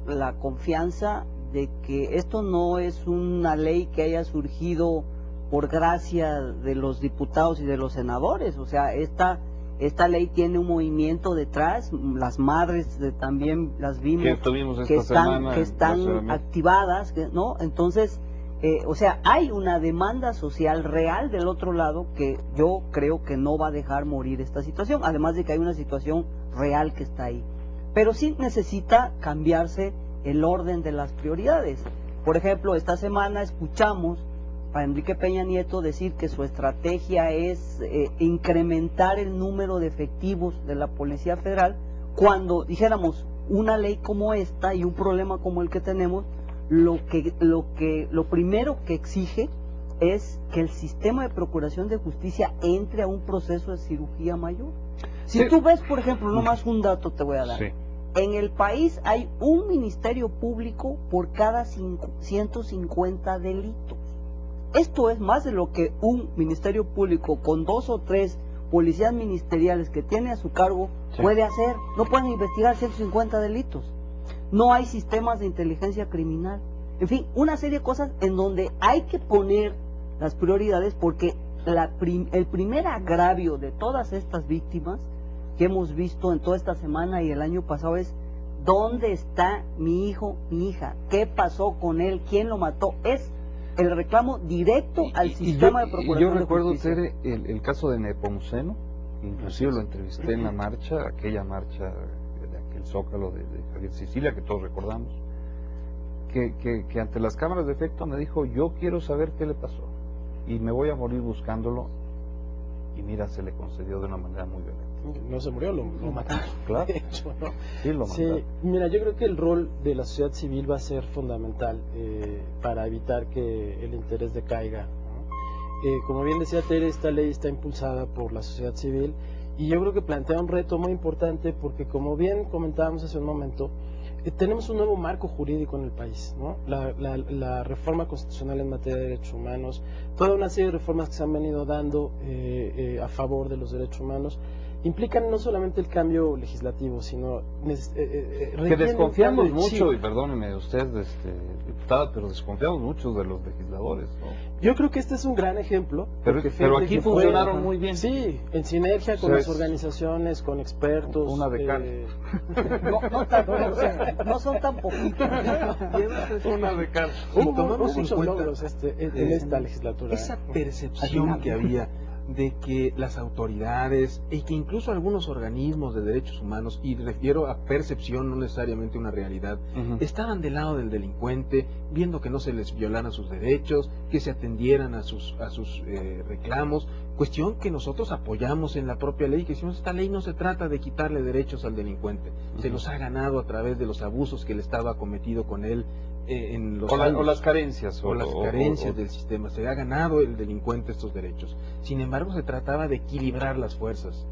la confianza de que esto no es una ley que haya surgido por gracia de los diputados y de los senadores. O sea, esta ley tiene un movimiento detrás, las madres también las vimos que están activadas, ¿no? Entonces, o sea, hay una demanda social real del otro lado que yo creo que no va a dejar morir esta situación, además de que hay una situación real que está ahí. Pero sí necesita cambiarse el orden de las prioridades. Por ejemplo, esta semana escuchamos a Enrique Peña Nieto decir que su estrategia es incrementar el número de efectivos de la Policía Federal, cuando dijéramos una ley como esta y un problema como el que tenemos, lo primero que exige es que el sistema de procuración de justicia entre a un proceso de cirugía mayor. Si tú ves, por ejemplo, nomás un dato te voy a dar. En el país hay un ministerio público por cada 150 delitos. Esto es más de lo que un ministerio público con 2 o 3 policías ministeriales que tiene a su cargo puede hacer. No pueden investigar 150 delitos. No hay sistemas de inteligencia criminal. En fin, una serie de cosas en donde hay que poner las prioridades, porque el primer agravio de todas estas víctimas que hemos visto en toda esta semana y el año pasado es: ¿dónde está mi hijo, mi hija? ¿Qué pasó con él? ¿Quién lo mató? Es el reclamo directo al sistema de procuración de justicia. Yo recuerdo, Tere, el caso de Nepomuceno, inclusive lo entrevisté en la marcha, aquella marcha de aquel Zócalo de Javier Sicilia, que todos recordamos, que ante las cámaras de efecto me dijo: yo quiero saber qué le pasó y me voy a morir buscándolo. Y mira, se le concedió de una manera muy violenta. No se murió, lo mataron. Claro. De hecho, ¿no? Sí, lo mataron. Sí, mira, yo creo que el rol de la sociedad civil va a ser fundamental para evitar que el interés decaiga, ¿no? Como bien decía Tere, esta ley está impulsada por la sociedad civil y yo creo que plantea un reto muy importante, porque como bien comentábamos hace un momento, tenemos un nuevo marco jurídico en el país, ¿no? La reforma constitucional en materia de derechos humanos, toda una serie de reformas que se han venido dando a favor de los derechos humanos, implican no solamente el cambio legislativo, sino que desconfiamos mucho, y perdóneme usted, diputada, pero desconfiamos mucho de los legisladores, ¿no? Yo creo que este es un gran ejemplo. Pero aquí funcionaron muy bien. Sí, en sinergia con las organizaciones, con expertos. Una de cal. No son tan poquitos. Una de cal. Hubo muchos logros en esta legislatura. Esa percepción que había de que las autoridades y que incluso algunos organismos de derechos humanos, y refiero a percepción, no necesariamente una realidad, estaban del lado del delincuente, viendo que no se les violaran sus derechos, que se atendieran a sus reclamos, cuestión que nosotros apoyamos en la propia ley, que decimos: esta ley no se trata de quitarle derechos al delincuente, se los ha ganado a través de los abusos que el Estado ha cometido con él, en los o las carencias del sistema. Se ha ganado el delincuente estos derechos. Sin embargo, se trataba de equilibrar las fuerzas.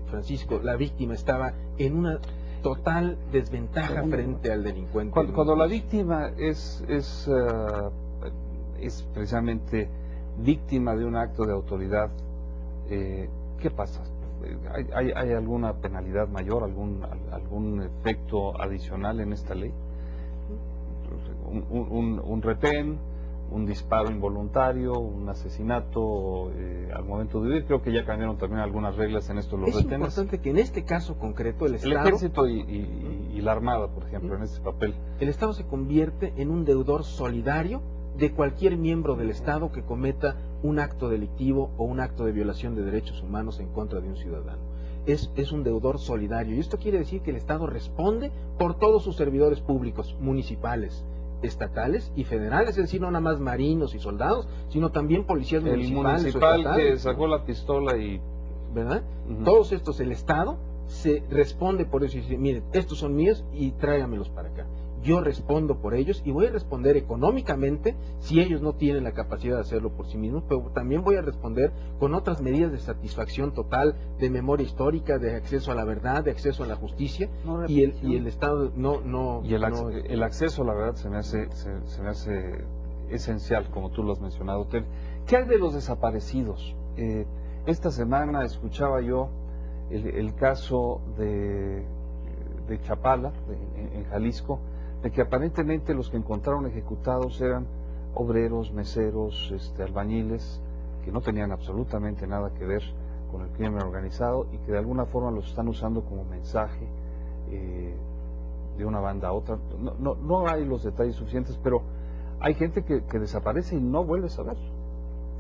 Francisco, la víctima estaba en una total desventaja frente al delincuente. Cuando la víctima es precisamente víctima de un acto de autoridad, ¿qué pasa? ¿Hay alguna penalidad mayor, algún efecto adicional en esta ley? Un retén, un disparo involuntario, un asesinato al momento de huir. Creo que ya cambiaron también algunas reglas en esto de los retenes. Es importante que en este caso concreto el ejército y la armada, por ejemplo, en este papel, el Estado se convierte en un deudor solidario de cualquier miembro del Estado que cometa un acto delictivo o un acto de violación de derechos humanos en contra de un ciudadano. Es un deudor solidario, y esto quiere decir que el Estado responde por todos sus servidores públicos, municipales, estatales y federales, es decir, no nada más marinos y soldados, sino también policías municipales. El municipal que sacó la pistola y... ¿verdad? Todos estos, el Estado se responde por eso y dice: miren, estos son míos y tráigamelos para acá. Yo respondo por ellos y voy a responder económicamente si ellos no tienen la capacidad de hacerlo por sí mismos, pero también voy a responder con otras medidas de satisfacción total, de memoria histórica, de acceso a la verdad, de acceso a la justicia, y el Estado el acceso a la verdad se me hace esencial, como tú lo has mencionado. ¿Qué hay de los desaparecidos? Esta semana escuchaba yo el caso de Chapala, en Jalisco, de que aparentemente los que encontraron ejecutados eran obreros, meseros, albañiles, que no tenían absolutamente nada que ver con el crimen organizado y que de alguna forma los están usando como mensaje de una banda a otra. No hay los detalles suficientes, pero hay gente que desaparece y no vuelve a saber.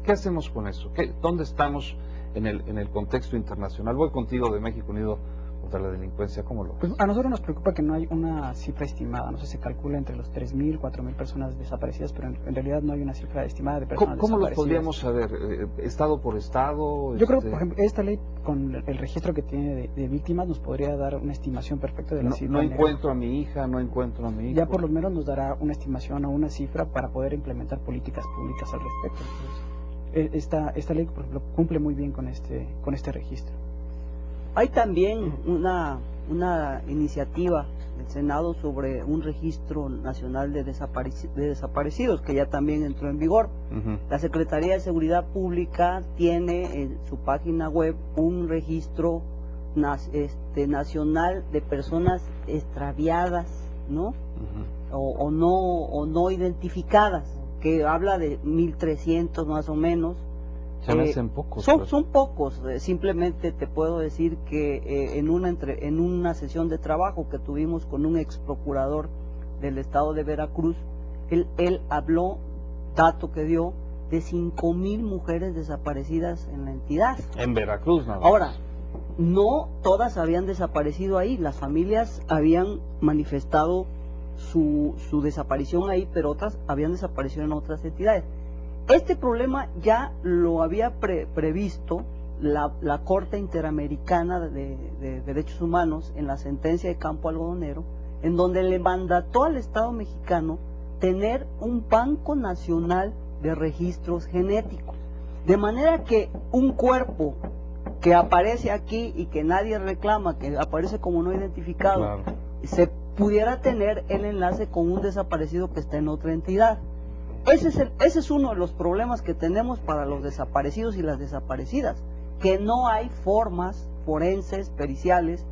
¿Qué hacemos con eso? ¿Dónde estamos en el contexto internacional? Voy contigo de México Unido contra la Delincuencia, ¿cómo lo ves? Pues a nosotros nos preocupa que no hay una cifra estimada, no sé, se calcula entre los 3.000, 4.000 personas desaparecidas, pero en realidad no hay una cifra estimada de personas ¿Cómo lo desaparecidas. podríamos saber? ¿Estado por estado? Yo creo, por ejemplo, esta ley con el registro que tiene de víctimas nos podría dar una estimación perfecta de la cifra. No encuentro a mi hija, no encuentro a mi hijo. Ya por lo menos nos dará una estimación o una cifra para poder implementar políticas públicas al respecto. Entonces, esta ley, por ejemplo, cumple muy bien con este registro. Hay también una iniciativa del Senado sobre un registro nacional de desaparecidos que ya también entró en vigor. La Secretaría de Seguridad Pública tiene en su página web un registro nacional de personas extraviadas, ¿no? O no identificadas, que habla de 1.300 más o menos. Se me hacen pocos. Son pocos. Simplemente te puedo decir que en una sesión de trabajo que tuvimos con un ex procurador del estado de Veracruz, él habló, dato que dio, de 5.000 mujeres desaparecidas en la entidad. En Veracruz, nada más. Ahora, no todas habían desaparecido ahí, las familias habían manifestado su desaparición ahí, pero otras habían desaparecido en otras entidades. Este problema ya lo había previsto la Corte Interamericana de Derechos Humanos en la sentencia de Campo Algodonero, en donde le mandató al Estado mexicano tener un banco nacional de registros genéticos, de manera que un cuerpo que aparece aquí y que nadie reclama, que aparece como no identificado, Claro. se pudiera tener el enlace con un desaparecido que está en otra entidad. Ese es uno de los problemas que tenemos para los desaparecidos y las desaparecidas, que no hay formas forenses, periciales,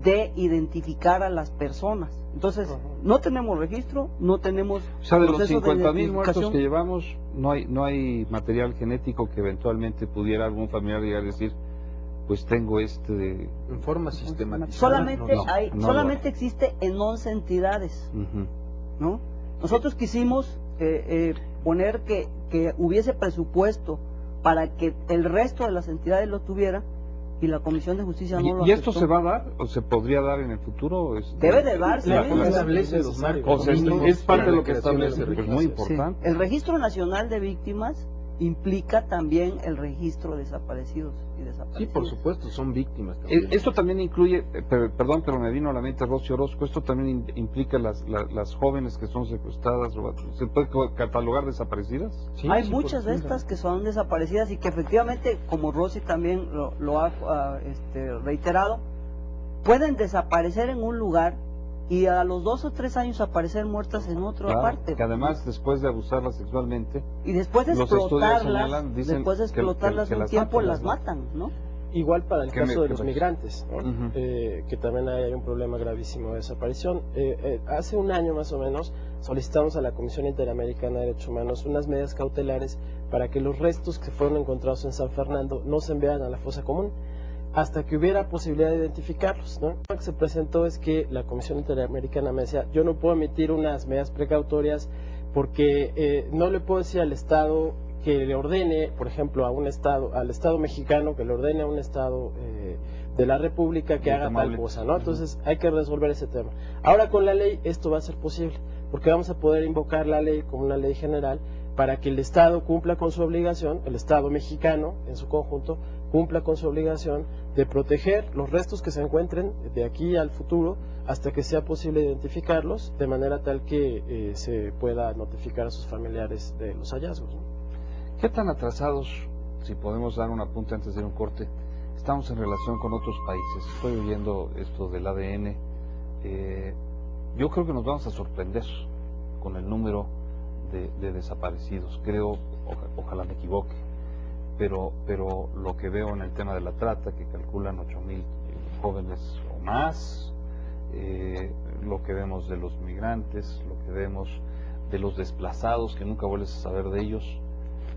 de identificar a las personas. Entonces, no tenemos registro, no tenemos... O sea, de los proceso de 50.000 muertos identificación. que llevamos, no hay material genético que eventualmente pudiera algún familiar llegar a decir, pues tengo de... En forma sistematizada. Solamente existe en 11 entidades, ¿no? Nosotros quisimos poner que hubiese presupuesto para que el resto de las entidades lo tuviera, y la Comisión de Justicia no lo ¿Y esto aceptó. se va a dar o se podría dar en el futuro? Debe de darse. La ley establece los marcos. O sea, es parte de lo que establece, pues muy Sí. importante. El Registro Nacional de Víctimas implica también el registro de desaparecidos y Sí, desaparecidas. por supuesto, son víctimas también. Esto también incluye, perdón, pero me vino a la mente Rocío Orozco, esto también implica las jóvenes que son secuestradas, ¿se puede catalogar desaparecidas? Sí, Hay sí, muchas de estas que son desaparecidas y que efectivamente, como Rosy también lo ha reiterado, pueden desaparecer en un lugar y a los 2 o 3 años aparecer muertas en otra Claro, parte. que además después de abusarlas sexualmente, Y después de los estudios explotarlas, señalan, dicen después de que explotarlas las un tiempo matan, las matan, ¿no? Igual para el ¿Qué caso me- de qué los pasa? migrantes, ¿no? Ujú. Que también hay un problema gravísimo de desaparición. Hace un año más o menos solicitamos a la Comisión Interamericana de Derechos Humanos unas medidas cautelares para que los restos que fueron encontrados en San Fernando no se enviaran a la fosa común hasta que hubiera posibilidad de identificarlos, ¿no? Lo que se presentó es que la Comisión Interamericana me decía, yo no puedo emitir unas medidas precautorias porque no le puedo decir al Estado que le ordene, por ejemplo, al Estado mexicano, que le ordene a un Estado de la República que De haga tal Tamaulipas. cosa, ¿no? Entonces hay que resolver ese tema. Ahora con la ley esto va a ser posible, porque vamos a poder invocar la ley como una ley general para que el Estado cumpla con su obligación, el Estado mexicano en su conjunto, cumpla con su obligación de proteger los restos que se encuentren de aquí al futuro hasta que sea posible identificarlos, de manera tal que se pueda notificar a sus familiares de los hallazgos, ¿no? ¿Qué tan atrasados, si podemos dar un apunte antes de ir a un corte, estamos en relación con otros países? Estoy oyendo esto del ADN. Yo creo que nos vamos a sorprender con el número de desaparecidos. Creo, ojalá me equivoque, pero lo que veo en el tema de la trata, que calculan 8.000 jóvenes o más, lo que vemos de los migrantes, lo que vemos de los desplazados, que nunca vuelves a saber de ellos.